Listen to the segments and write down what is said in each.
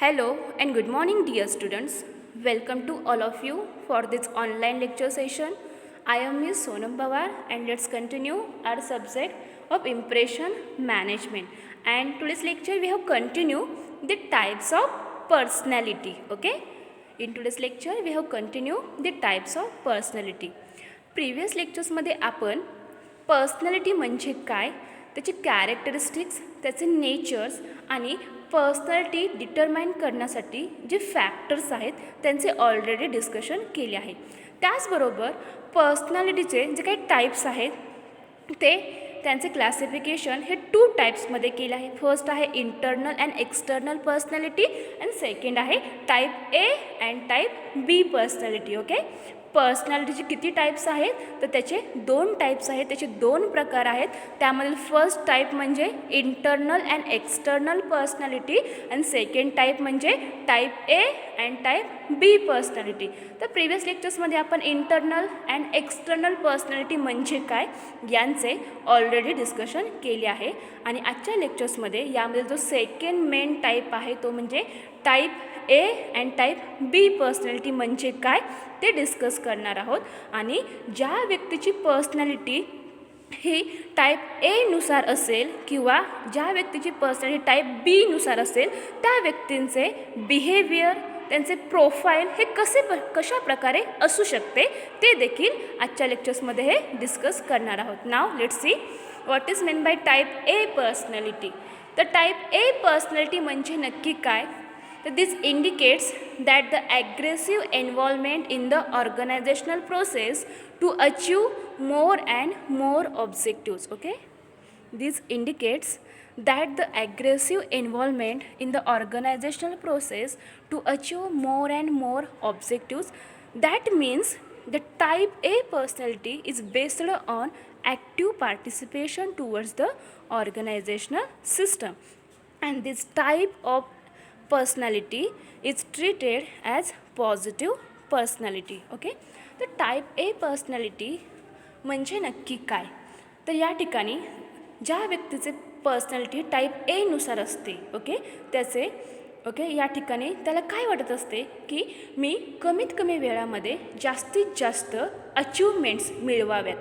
Hello and good morning, dear students. Welcome to all of you for this online lecture session. I am Ms. Sonam Pawar and let's continue our subject of impression management. And today's lecture we have continued the types of personality. Okay? In today's lecture we have continued the types of personality. Previous lectures मध्ये आपण personality म्हणजे काय, त्याचे characteristics, त्याचे natures आणि personality determine करण्यासाठी जे factors आहेत त्यांचे ऑलरेडी डिस्कशन केले आहे. त्याचबरोबर पर्सनॅलिटीचे जे काही टाईप्स आहेत ते त्यांचे क्लासिफिकेशन हे 2 टाईप्समध्ये केले आहे. फर्स्ट आहे internal and external personality and second आहे type A and type B personality. Okay, पर्सनॅलिटीचे किती टाईप्स आहेत तर त्याचे 2 टाईप्स आहेत, त्याचे 2 प्रकार आहेत. त्यामधील फर्स्ट टाईप म्हणजे internal and external personality and second type म्हणजे type A and type B personality. तर प्रिव्हियस लेक्चर्समध्ये आपण इंटरनल अँड एक्सटर्नल पर्सनॅलिटी म्हणजे काय यांचे ऑलरेडी डिस्कशन केले आहे. आणि आजच्या लेक्चर्समध्ये यामध्ये जो सेकंड मेन टाईप आहे तो म्हणजे type A and type B personality म्हणजे काय ते डिस्कस करणार आहोत. आणि ज्या व्यक्तीची पर्सनॅलिटी ही टाईप एनुसार असेल किंवा ज्या व्यक्तीची पर्सनॅलिटी टाईप बीनुसार असेल त्या व्यक्तींचे बिहेवियर, त्यांचे प्रोफाईल हे कशा प्रकारे असू शकते ते देखील आजच्या लेक्चर्समध्ये हे डिस्कस करणार आहोत. नाव let's see what is mean by type A personality. तर टाईप ए पर्सनॅलिटी म्हणजे नक्की काय, तर this indicates that the aggressive involvement in the organizational process to achieve more and more objectives. Okay, this indicates that the aggressive involvement in the organizational process to achieve more and more objectives. That means the type A personality is based on active participation towards the organizational system, and this type of personality is treated as positive personality. Okay, तर type A personality म्हणजे नक्की काय, तर या ठिकाणी ज्या व्यक्तीचे personality type एनुसार असते त्याचे या ठिकाणी त्याला काय वाटत असते की मी कमीत कमी वेळामध्ये जास्तीत जास्त अचिव्हमेंट्स मिळवाव्यात.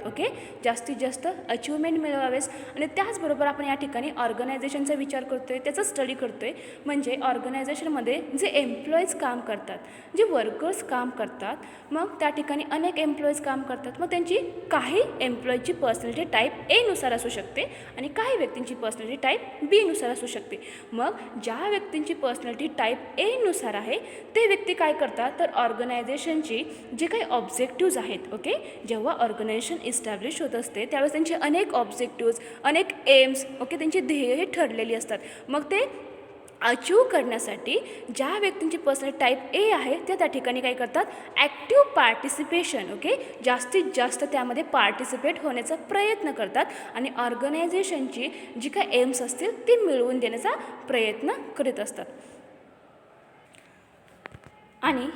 जास्तीत जास्त अचिव्हमेंट मिळवावेस. आणि त्याचबरोबर आपण या ठिकाणी ऑर्गनायझेशनचा विचार करतो आहे, त्याचा स्टडी करतो आहे. म्हणजे ऑर्गनायझेशनमध्ये जे एम्प्लॉईज काम करतात, जे वर्कर्स काम करतात, मग त्या ठिकाणी अनेक एम्प्लॉईज काम करतात. मग त्यांची काही एम्प्लॉईची पर्सनॅलिटी टाईप एनुसार असू शकते आणि काही व्यक्तींची पर्सनॅलिटी टाईप बीनुसार असू शकते. मग ज्या व्यक्तींची पर्सनॅलिटी टाईप एनुसार आहे ते व्यक्ती काय करतात तर ऑर्गनायझेशनची जे काही ऑब्जेक्टिव्ज आहेत जेव्हा ऑर्गनायझेशन इस्टॅब्लिश होत असते त्यावेळेस त्यांचे अनेक ऑब्जेक्टिव्ज, अनेक एम्स त्यांची ध्येय हे ठरलेली असतात. मग ते अचीव करण्यासाठी ज्या व्यक्तींची पर्सनॅलिटी टाईप ए आहे त्या ठिकाणी काय करतात, ॲक्टिव्ह पार्टिसिपेशन जास्तीत जास्त त्यामध्ये पार्टिसिपेट होण्याचा प्रयत्न करतात आणि ऑर्गनायझेशनची जी काही एम्स असतील ती मिळवून देण्याचा प्रयत्न करीत असतात. आणि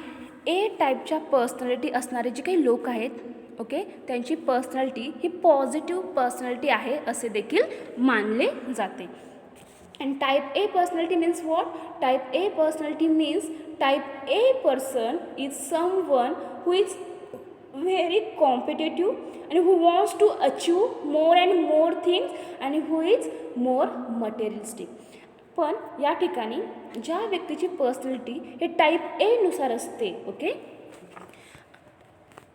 ए टाईपच्या पर्सनॅलिटी असणारे जे काही लोक आहेत त्यांची पर्सनॅलिटी ही पॉझिटिव्ह पर्सनॅलिटी आहे असे देखील मानले जाते. And type A personality means what? Type A personality means type A person is someone who is very competitive and who wants to achieve more and more things and who is more materialistic. पण या ठिकाणी ज्या व्यक्तीची personality हे type एनुसार असते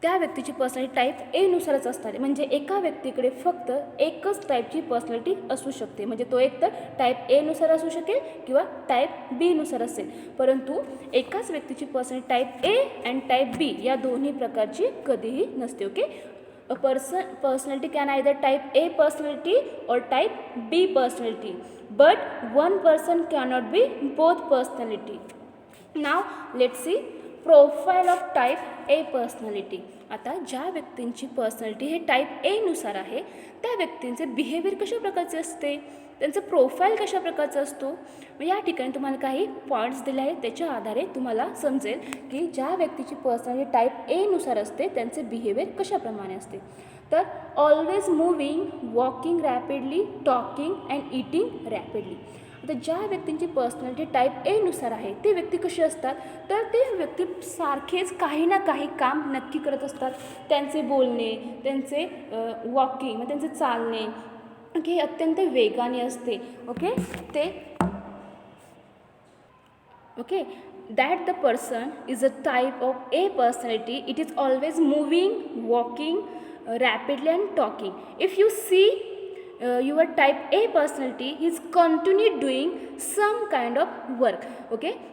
त्या व्यक्तीची personality type एनुसारच असतात. म्हणजे एका व्यक्तीकडे फक्त एकच टाईपची पर्सनॅलिटी असू शकते. म्हणजे तो एक तर टाईप एनुसार असू शकेल किंवा टाईप बीनुसार असेल. परंतु एकाच व्यक्तीची personality type A and type B या दोन्ही प्रकारची कधीही नसते. A personality can either type A personality और type B personality, but one person cannot be both personality. Now let's see profile of type A personality. आता ज्या व्यक्तींची personality हे टाईप एनुसार आहे त्या व्यक्तींचे बिहेवियर कशा प्रकारचे असते, त्यांचं प्रोफाईल कशा प्रकारचा असतो. या ठिकाणी तुम्हाला काही पॉईंट्स दिले आहेत, त्याच्या आधारे तुम्हाला समजेल की ज्या व्यक्तीची पर्सनॅलिटी टाईप एनुसार असते त्यांचे बिहेवियर कशाप्रमाणे असते. तर always moving, walking rapidly, talking and eating rapidly. तर ज्या व्यक्तींची पर्सनॅलिटी टाईप एनुसार आहे ते व्यक्ती कशी असतात, तर ते व्यक्ती सारखेच काही ना काही काम नक्की करत असतात. त्यांचे बोलणे, त्यांचे वॉकिंग, मग त्यांचे चालणे हे अत्यंत वेगाने असते. ते that the person is a type of A personality. It is always moving, walking rapidly and talking. If you see your type A personality, he is continually doing some kind of work.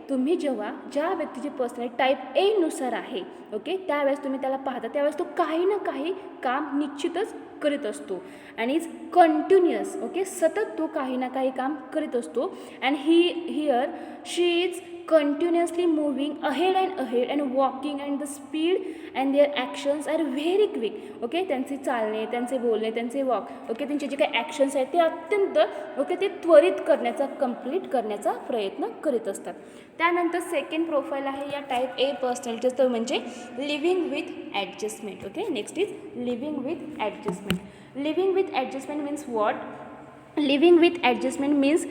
तुम्ही जेव्हा ज्या व्यक्तीची personality type ए नुसार आहे त्यावेळेस तुम्ही त्याला पाहता त्यावेळेस तो काही ना काही काम निश्चितच करीत असतो अँड इज कंटिन्युअस. सतत तो काही ना काही काम करीत असतो and here she is continuously moving ahead and walking, and the speed and their actions are very quick. त्यांचे चालणे, त्यांचे बोलणे, त्यांचे वॉक त्यांचे जे काही ॲक्शन्स आहेत ते अत्यंत ते त्वरित करण्याचा, कंप्लीट करण्याचा प्रयत्न करीत असतात. त्यानंतर सेकंड प्रोफाईल आहे या टाईप ए पर्सनॅलिटीचं, तो म्हणजे living with adjustment. Next is living with adjustment. Living with adjustment means what? Living with adjustment means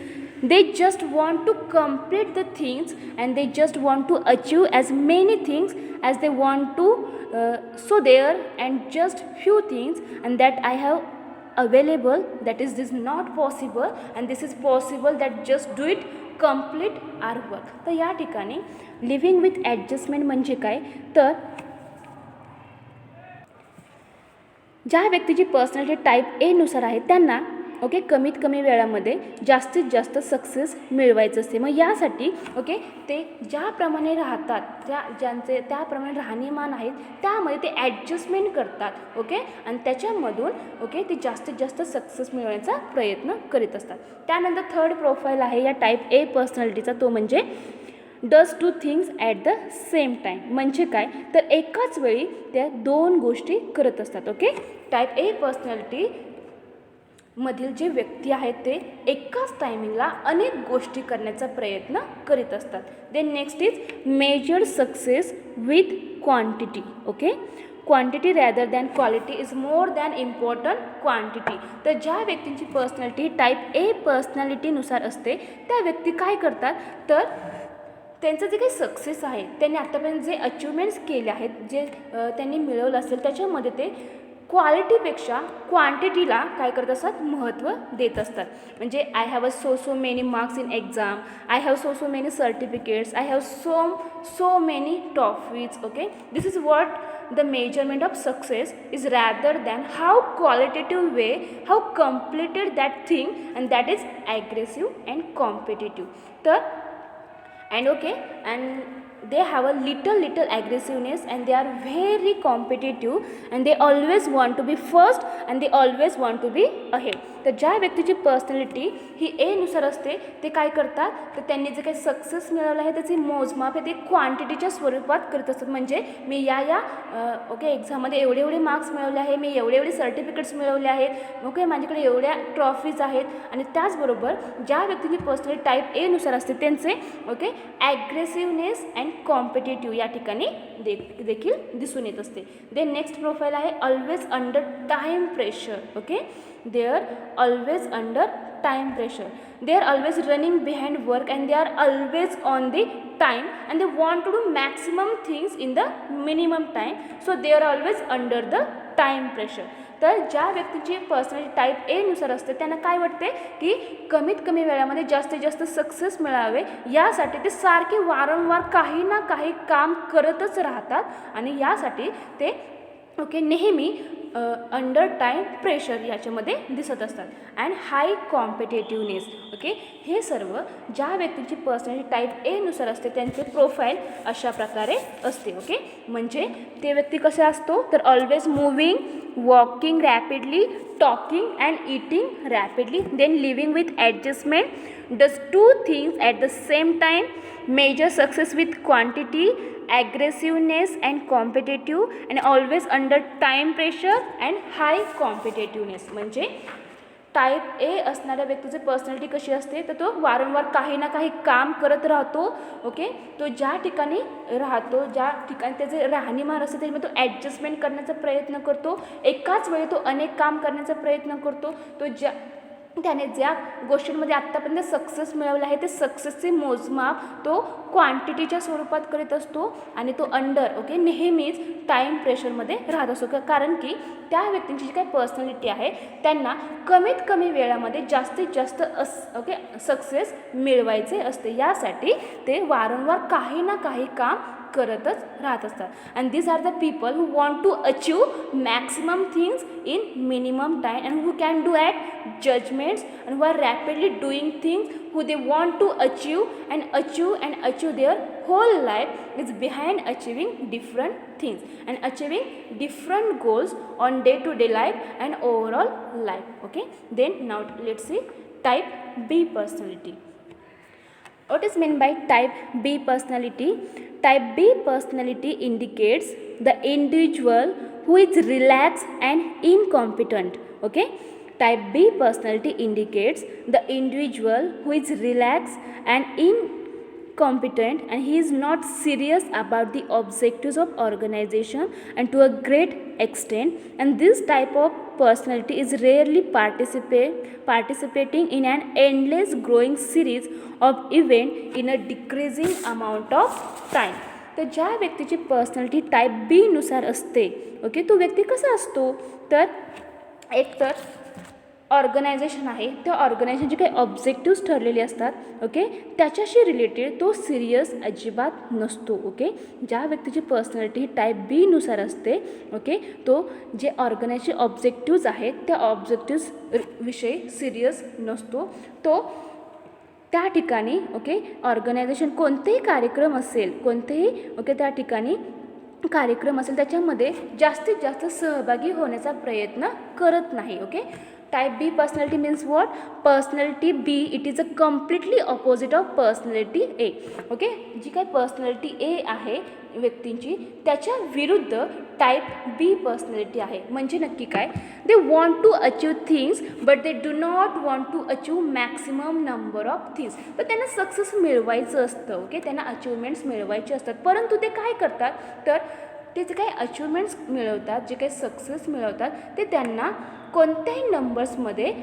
they just want to complete the things and they just want to achieve as many things as they want to. So there and just few things and that I have available, that is this not possible and this is possible, that just do it, complete our work. तर या ठिकाणी living with adjustment म्हणजे काय, तर ज्या व्यक्तीची personality type ए नुसार आहे त्यांना कमीत कमी वेळामध्ये जास्तीत जास्त सक्सेस मिळवायचं असते. मग यासाठी ते ज्याप्रमाणे राहतात ज्यांचे त्याप्रमाणे राहणीमान आहेत त्यामध्ये ते ॲडजस्टमेंट करतात आणि त्याच्यामधून ते जास्तीत जास्त सक्सेस मिळवण्याचा प्रयत्न करीत असतात. त्यानंतर थर्ड प्रोफाईल आहे या टाईप ए पर्सनॅलिटीचा, तो म्हणजे does two things at the same time. म्हणजे काय, तर एकाच वेळी त्या दोन गोष्टी करत असतात. टाईप ए पर्सनॅलिटी मधील जे व्यक्ती आहेत ते एकाच टायमिंगला अनेक गोष्टी करण्याचा प्रयत्न करीत असतात. Then next is major success with quantity. Quantity rather than quality is more than important quantity. तर ज्या व्यक्तींची पर्सनॅलिटी टाईप ए पर्सनॅलिटीनुसार असते त्या व्यक्ती काय करतात, तर त्यांचं जे काही सक्सेस आहे, त्यांनी आत्तापर्यंत जे अचिव्हमेंट्स केले आहेत, जे त्यांनी मिळवलं असेल त्याच्यामध्ये ते क्वालिटीपेक्षा क्वांटिटीला काय करत असतात, महत्त्व देत असतात. म्हणजे I have so many marks in exam, I have so many certificates, I have so many trophies. This is what the measurement of success is rather than how qualitative way how completed that thing and that is aggressive and competitive. तर and they have a little aggressiveness and they are very competitive and they always want to be first and they always want to be ahead. तर ज्या व्यक्तीची personality ही ए नुसार असते ते काय करतात, तर त्यांनी जे काही सक्सेस मिळवलं आहे त्याची मोजमाप आहे ते क्वांटिटीच्या स्वरूपात करत असतात. म्हणजे मी या एक्झाममध्ये एवढे मार्क्स मिळवले आहे, मी एवढे सर्टिफिकेट्स मिळवले आहेत, माझ्याकडे एवढ्या ट्रॉफीज आहेत. आणि त्याचबरोबर ज्या व्यक्तीची पर्सनॅलिटी टाईप ए नुसार असते त्यांचे ॲग्रेसिव्हनेस अँड कॉम्पिटेटिव्ह या ठिकाणी देखील दिसून येत असते. देन नेक्स्ट प्रोफाईल आहे always under time pressure. they are always under time pressure, they are always running behind work and they are always on the time and they want to do maximum things in the minimum time, so they are always under the time pressure. तर ज्या व्यक्तीची personality type ए नुसार असते त्यांना काय वाटते की कमीत कमी वेळामध्ये जास्तीत जास्त सक्सेस मिळावे यासाठी ते सारखे वारंवार काही ना काही काम करतच राहतात आणि यासाठी ते नेहमी अंडर टाईम प्रेशर याच्यामध्ये दिसत असतात. And high competitiveness. हे सर्व ज्या व्यक्तीची पर्सनॅलिटी टाईप ए नुसार असते त्यांचे प्रोफाईल अशा प्रकारे असते. म्हणजे ते व्यक्ती कसा असतो, तर always moving, walking rapidly, talking and eating rapidly. Then living with adjustment, does two things at the same time, major success with quantity, aggressiveness and competitive and always under time pressure and high competitiveness. म्हणजे type ए असणाऱ्या व्यक्तीची personality कशी असते, तर तो वारंवार काही ना काही काम करत राहतो. तो ज्या ठिकाणी राहतो, ज्या ठिकाणी त्याचे राहणीमान असते त्याच्यामध्ये तो ॲडजस्टमेंट करण्याचा प्रयत्न करतो. एकाच वेळी तो अनेक काम करण्याचा प्रयत्न करतो. तो त्याने ज्या गोष्टींमध्ये आत्तापर्यंत सक्सेस मिळवला आहे ते सक्सेसचे मोजमाप तो क्वांटिटीच्या स्वरूपात करीत असतो आणि तो नेहमीच टाईम प्रेशरमध्ये राहत असतो कारण की त्या व्यक्तींची जी काही पर्सनॅलिटी आहे त्यांना कमीत कमी वेळामध्ये जास्तीत जास्त सक्सेस मिळवायचे असते. यासाठी ते वारंवार काही ना काही काम करतच राहत असतात. And these are the people who want to achieve maximum things in minimum time and who can do at judgements and who are rapidly doing things who they want to achieve their whole life is behind achieving different things and achieving different goals on day to day life and overall life. Okay, then now let's see type B personality. What is meant by type B personality? Type B personality indicates the individual who is relaxed and incompetent. Okay, type B personality indicates the individual who is relaxed and incompetent and he is not serious about the objectives of organization and to a great extent, and this type of personality is rarely participating in an endless growing series of events in a decreasing amount of time. तर ज्या व्यक्तीची personality type बी नुसार असते तो व्यक्ती कसा असतो तर एकतर ऑर्गनायझेशन आहे त्या ऑर्गनायझेशनचे काही ऑब्जेक्टिव्स ठरलेले असतात त्याच्याशी रिलेटेड तो सिरियस अजिबात नसतो. ज्या व्यक्तीची पर्सनॅलिटी ही टाईप बी नुसार असते तो जे ऑर्गनायझेशन ऑब्जेक्टिव्ज आहेत त्या ऑब्जेक्टिव्स विषयी सिरियस नसतो. तो त्या ठिकाणी ऑर्गनायझेशन कोणतेही कार्यक्रम असेल त्या ठिकाणी कार्यक्रम असेल त्याच्यामध्ये जास्तीत जास्त सहभागी होण्याचा प्रयत्न करत नाही. Type B personality means what? Personality B it is a completely opposite of personality A. जी काही पर्सनॅलिटी ए आहे व्यक्तींची त्याच्या विरुद्ध टाईप बी पर्सनॅलिटी आहे. म्हणजे नक्की काय? They want to achieve things but they do not want to achieve maximum number of things. तर त्यांना सक्सेस मिळवायचं असतं त्यांना अचिव्हमेंट्स मिळवायचे असतात परंतु ते काय करतात तर ते जे काही अचिव्हमेंट्स मिळवतात जे काही सक्सेस मिळवतात ते त्यांना कोणत्याही नंबर्समध्ये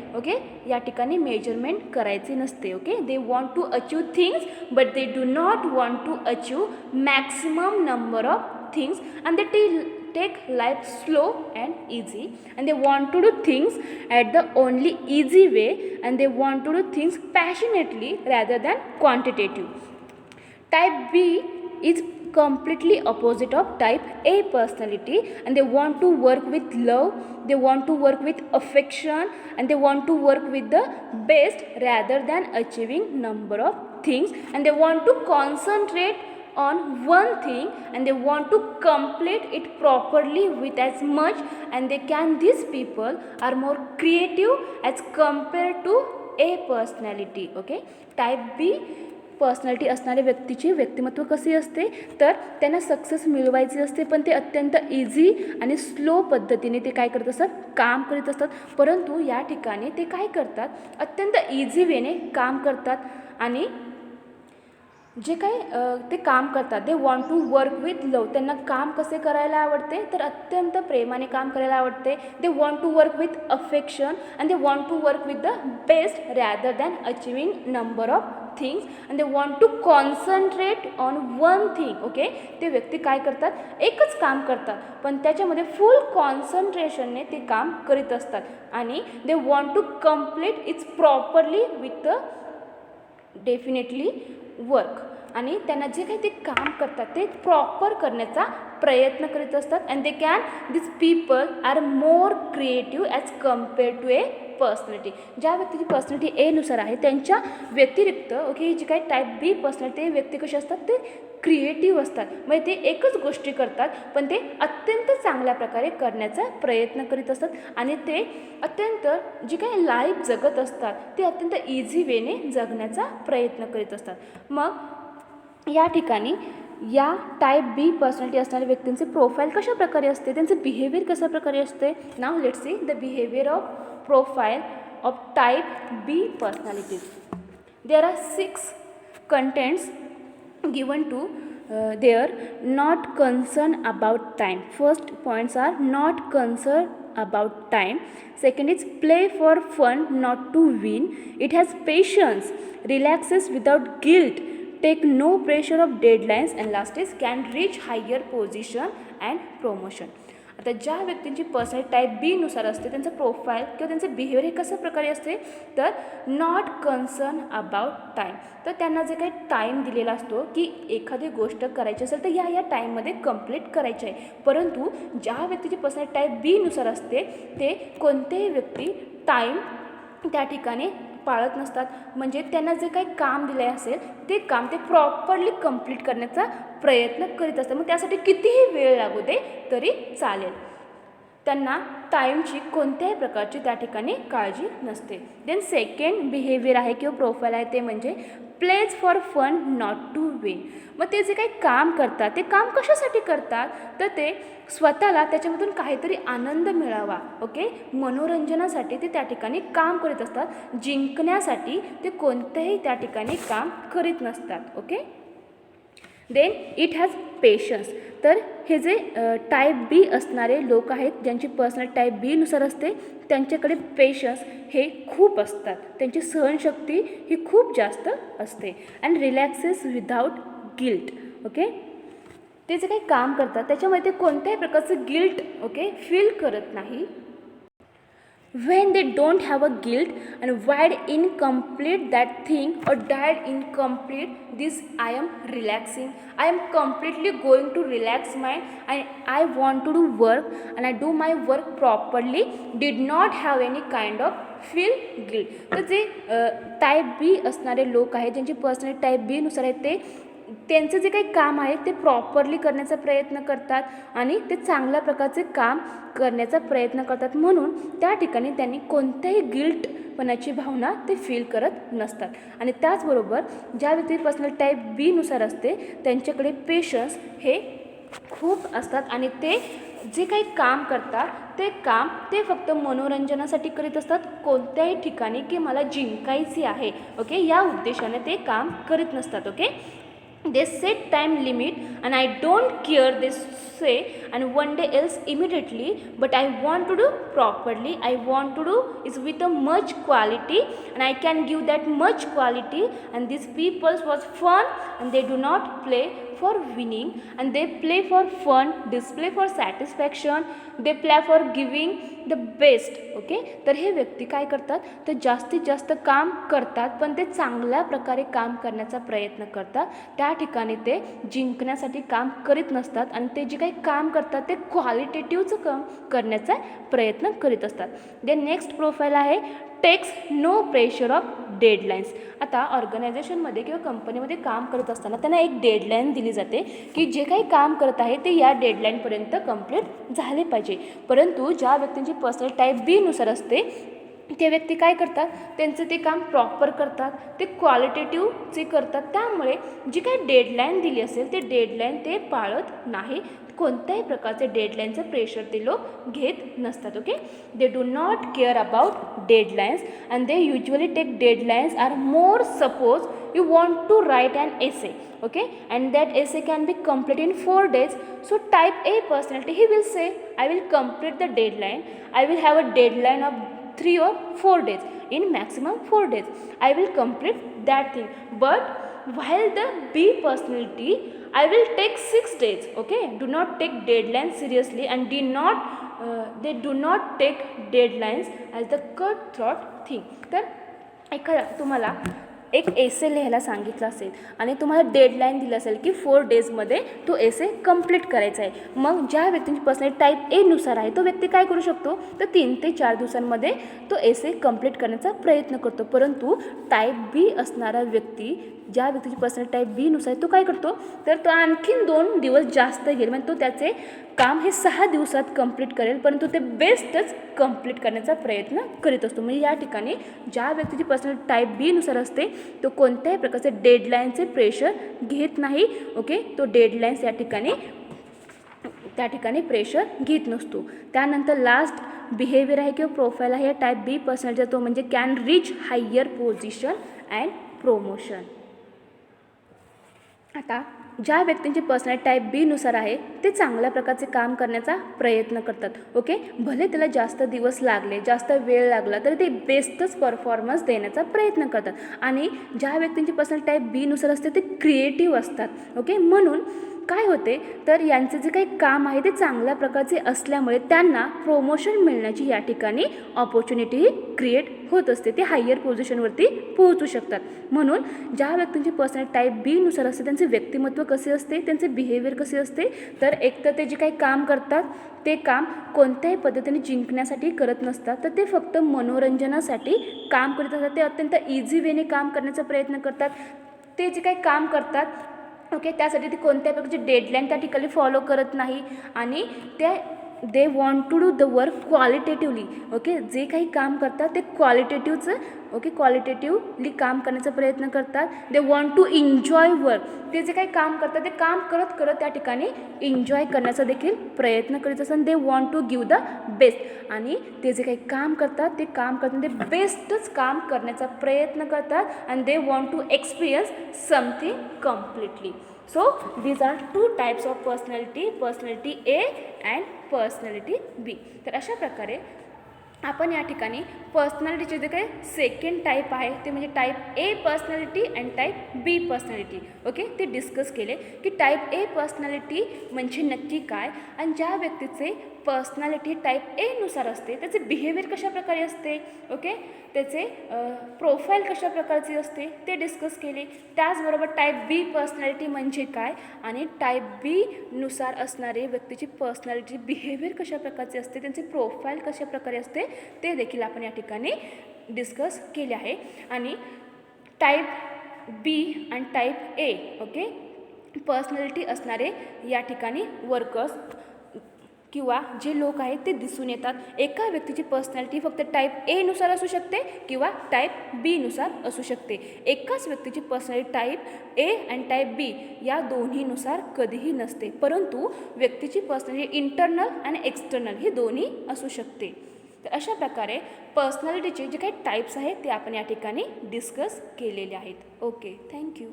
या ठिकाणी मेजरमेंट करायचे नसते. They want to achieve things but they do not want to achieve maximum number of things and they take life slow and easy and they want to do things at the only easy way and they want to do things passionately rather than quantitative. Type B is completely opposite of type A personality and they want to work with love, they want to work with affection and they want to work with the best rather than achieving number of things and they want to concentrate on one thing and they want to complete it properly with as much and they can. These people are more creative as compared to A personality. Type B personality असणाऱ्या व्यक्तीची व्यक्तिमत्व कसे असते तर त्यांना success मिळवायची असते पण ते अत्यंत इझी आणि स्लो पद्धतीने ते काय करत असतात काम करीत असतात. परंतु या ठिकाणी ते काय करतात अत्यंत इझी वेने काम करतात आणि जे काही ते काम करतात they want to work with love. त्यांना काम कसे करायला आवडते तर अत्यंत प्रेमाने काम करायला आवडते. They want to work with affection and they want to work with the best rather than achieving number of things and they want to concentrate on one thing. ते व्यक्ती काय करतात एकच काम करतात पण त्याच्यामध्ये फुल कॉन्सन्ट्रेशनने ते काम करीत असतात आणि they want to complete its properly with the definitely work आणि त्यांना जे काही ते काम करतात ते प्रॉपर करण्याचा प्रयत्न करीत असतात and they can. This people are more creative as compare to A personality. ज्या व्यक्तीची पर्सनॅलिटी ए नुसार आहे त्यांच्या व्यतिरिक्त जी काही टाईप बी पर्सनॅलिटी व्यक्ती कशी असतात ते क्रिएटिव्ह असतात. म्हणजे ते एकच गोष्टी करतात पण ते अत्यंत चांगल्या प्रकारे करण्याचा प्रयत्न करीत असतात आणि ते अत्यंत जी काही लाईफ जगत असतात ते अत्यंत इझी वेने जगण्याचा प्रयत्न करीत असतात. मग या ठिकाणी या टाईप बी पर्सनॅलिटी असणाऱ्या व्यक्तींचे प्रोफाईल कशा प्रकारे असते त्यांचं बिहेवियर कशा प्रकारे असते. Now let's see the behaviour of profile of type B personalities. There are 6 contents given to they are not concerned about time. First points are not concerned about time. Second is play for fun, not to win. It has patience, relaxes without guilt, take no pressure of deadlines. And last is can reach higher position and promotion. आता ज्या व्यक्तींची personality type बी नुसार असते त्यांचं profile किंवा त्यांचं behaviour हे कसं प्रकारे असते तर नॉट कन्सर्न अबाउट टाईम. तर त्यांना जे काही टाईम दिलेला असतो की एखादी गोष्ट करायची असेल तर या टाईममध्ये कंप्लीट करायची आहे. परंतु ज्या व्यक्तीची पर्सनॅलिटी टाईप बी नुसार असते ते कोणतेही व्यक्ती टाईम त्या ठिकाणी पाळत नसतात. म्हणजे त्यांना जे काही काम दिले असेल ते काम ते प्रॉपरली कंप्लीट करण्याचा प्रयत्न करीत असतात. मग त्यासाठी कितीही वेळ लागू दे तरी चालेल. त्यांना टाईमची कोणत्याही प्रकारची त्या ठिकाणी काळजी नसते. देन सेकंड बिहेवियर आहे किंवा प्रोफाईल आहे ते म्हणजे plays for fun, not to win. मग ते जे काही काम करतात ते काम कशासाठी करतात तर ते स्वतःला त्याच्यामधून काहीतरी आनंद मिळावा. ओके, मनोरंजनासाठी ते त्या ठिकाणी काम करीत असतात. जिंकण्यासाठी ते कोणत्याही त्या ठिकाणी काम करीत नसतात. Okay. Then it has patience. तर हे जे टाईप बी असणारे लोक आहेत ज्यांची पर्सनल टाईप बी नुसार असते त्यांच्याकडे पेशन्स हे खूप असतात. त्यांची सहनशक्ती ही खूप जास्त असते. And relaxes without guilt. Okay, ते जे काही काम करतात त्याच्यामध्ये ते कोणत्याही प्रकारचं गिल्ट ओके फील करत नाही. When they don't have a guilt and wide incomplete that thing or died incomplete this I am relaxing, I am completely going to relax mind and I want to do work and I do my work properly, did not have any kind of feel guilt. तर जे type बी असणारे लोक आहेत ज्यांची personality type बी नुसार आहे ते त्यांचं जे काही काम आहे ते प्रॉपरली करण्याचा प्रयत्न करतात आणि ते चांगल्या प्रकारचे काम करण्याचा प्रयत्न करतात. म्हणून त्या ठिकाणी त्यांनी कोणत्याही गिल्टपणाची भावना ते फील करत नसतात. आणि त्याचबरोबर ज्या व्यक्ती पर्सनल टाईप बी नुसार असते त्यांच्याकडे पेशन्स हे खूप असतात आणि ते जे काही काम करतात ते काम ते फक्त मनोरंजनासाठी करीत असतात. कोणत्याही ठिकाणी की मला जिंकायचे आहे ओके या उद्देशाने ते काम करीत नसतात. Okay, they set time limit and I don't care they say and one day else immediately, but I want to do properly, I want to do is with a much quality and I can give that much quality. And these people was fun and they do not play for winning and they play for fun, display for satisfaction, they play for giving the best. Okay, तर हे व्यक्ती काय करतात तर जास्तीत जास्त काम करतात पण ते चांगल्या प्रकारे काम करण्याचा प्रयत्न करतात. त्या ठिकाणी ते जिंकण्यासाठी काम करीत नसतात आणि ते जे काही काम करतात ते क्वालिटेटिव्हचं काम करण्याचा प्रयत्न करीत असतात. दे नेक्स्ट प्रोफाईल आहे takes no pressure of deadlines. आता ऑर्गनायझेशनमध्ये किंवा कंपनीमध्ये काम करत असताना त्यांना एक डेडलाईन दिली जाते की जे काही काम करत आहे ते या डेडलाईनपर्यंत कंप्लीट झाले पाहिजे. परंतु ज्या व्यक्तींची पर्सनल टाईप बी नुसार असते ते व्यक्ती काय करतात त्यांचं ते काम प्रॉपर करतात, ते क्वालिटेटिव्हचे करतात. त्यामुळे जी काही डेडलाईन दिली असेल ते डेडलाईन ते पाळत नाही. कोणत्याही प्रकारचे डेडलाईनचं प्रेशर ते लोक घेत नसतात. Okay, they do not care about deadlines and they usually take deadlines are more suppose you want to write an essay, okay, and that essay can be complete in 4 days. So type A personality, he will say I will complete the deadline, I will have a deadline of 3 or 4 days, in maximum 4 days I will complete that thing. But while the B personality, I will take 6 days. Okay, do not take deadlines seriously and they do not take deadlines as the cutthroat thing. तर एखादा तुम्हाला एक एसे लिहायला सांगितलं असेल आणि तुम्हाला deadline दिलं असेल की 4 डेजमध्ये तो एसे कंप्लीट करायचा आहे. मग ज्या व्यक्तींची पर्सनॅलिटी टाईप ए नुसार आहे तो व्यक्ती काय करू शकतो तर 3 ते 4 दिवसांमध्ये तो एसे कंप्लीट करण्याचा प्रयत्न करतो. परंतु टाईप बी असणारा व्यक्ती ज्या व्यक्तीची पर्सनॅलिटी टाईप बी नुसार तो काय करतो तर तो आणखीन 2 दिवस जास्त घेईल. म्हणजे तो त्याचे काम हे 6 दिवसात कंप्लीट करेल परंतु ते बेस्टच कंप्लीट करण्याचा प्रयत्न करीत असतो. म्हणजे या ठिकाणी ज्या व्यक्तीची पर्सनॅलिटी टाईप बी नुसार असते तो कोणत्याही प्रकारचे डेडलाईनचे प्रेशर घेत नाही. ओके, तो डेडलाईन्स त्या ठिकाणी प्रेशर घेत नसतो. त्यानंतर लास्ट बिहेवियर आहे किंवा प्रोफाईल आहे टाईप बी पर्सनॅलिटीचा तो म्हणजे can reach higher position and promotion. आता ज्या व्यक्तींची पर्सनॅलिटी टाईप बीनुसार आहे ते चांगल्या प्रकारचे काम करण्याचा प्रयत्न करतात. ओके, भले त्याला जास्त दिवस लागले, जास्त वेळ लागला, तरी ते बेस्टच परफॉर्मन्स देण्याचा प्रयत्न करतात. आणि ज्या व्यक्तींची पर्सनॅलिटी टाईप बीनुसार असते ते क्रिएटिव्ह असतात. ओके, म्हणून काय होते तर यांचे जे काही काम आहे ते चांगल्या प्रकारचे असल्यामुळे त्यांना प्रमोशन मिळण्याची या ठिकाणी ऑपॉर्च्युनिटी क्रिएट होत असते. ते हायर पोझिशनवरती पोहोचू शकतात. म्हणून ज्या व्यक्तींची पर्सनॅलिटी टाईप बीनुसार असते त्यांचे व्यक्तिमत्व कसे असते, त्यांचे बिहेवियर कसे असते, तर एक तर ते जे काही काम करतात ते काम कोणत्याही पद्धतीने जिंकण्यासाठी करत नसतात, तर ते फक्त मनोरंजनासाठी काम करत असतात. ते अत्यंत इझी वेने काम करण्याचा प्रयत्न करतात. ते जे काही काम करतात ओके, त्यासाठी ते कोणत्या प्रकारची डेडलाईन त्या ठिकाणी फॉलो करत नाही आणि they want to do the work qualitatively. Okay, जे काही काम करतात ते क्वालिटेटिव्हली काम करण्याचा प्रयत्न करतात. They want to enjoy work. ते जे काही काम करतात ते काम करत करत त्या ठिकाणी एन्जॉय करण्याचा देखील प्रयत्न करीत असतात. They want to give the best. आणि ते जे काही काम करतात ते काम करताना ते बेस्टच काम करण्याचा प्रयत्न करतात. आणि they want to experience something completely. So these are two types of personality A and personality B. तर अशा प्रकारे आपण या ठिकाणी पर्सनॅलिटीचे जे काही सेकंड टाईप आहे ते म्हणजे type A personality and type B personality. Okay, ते डिस्कस केले की टाईप ए पर्सनॅलिटी म्हणजे नक्की काय आणि ज्या व्यक्तीचे पर्सनॅलिटी टाईप एनुसार असते त्याचे बिहेवियर कशा प्रकारे असते. ओके, त्याचे प्रोफाईल कशा प्रकारची असते ते डिस्कस केले. त्याचबरोबर टाईप बी पर्सनॅलिटी म्हणजे काय आणि टाईप बीनुसार असणारे व्यक्तीची पर्सनॅलिटी बिहेवियर कशा प्रकारचे असते, त्यांचे प्रोफाईल कशा प्रकारे असते ते देखील आपण या ठिकाणी डिस्कस केले आहे. आणि टाईप बी आणि टाईप ए ओके पर्सनॅलिटी असणारे या ठिकाणी वर्कर्स किंवा जे लोक आहेत ते दिसून येतात. एका व्यक्तीची पर्सनॅलिटी फक्त टाईप एनुसार असू शकते किंवा टाईप बीनुसार असू शकते. एकाच व्यक्तीची पर्सनॅलिटी टाईप ए आणि टाईप बी या दोन्हीनुसार कधीही नसते, परंतु व्यक्तीची पर्सनॅलिटी इंटरनल आणि एक्सटर्नल ही दोन्ही असू शकते. तर अशा प्रकारे पर्सनॅलिटीचे जे काही टाईप्स आहेत ते आपण या ठिकाणी डिस्कस केलेले आहेत. Okay, thank you.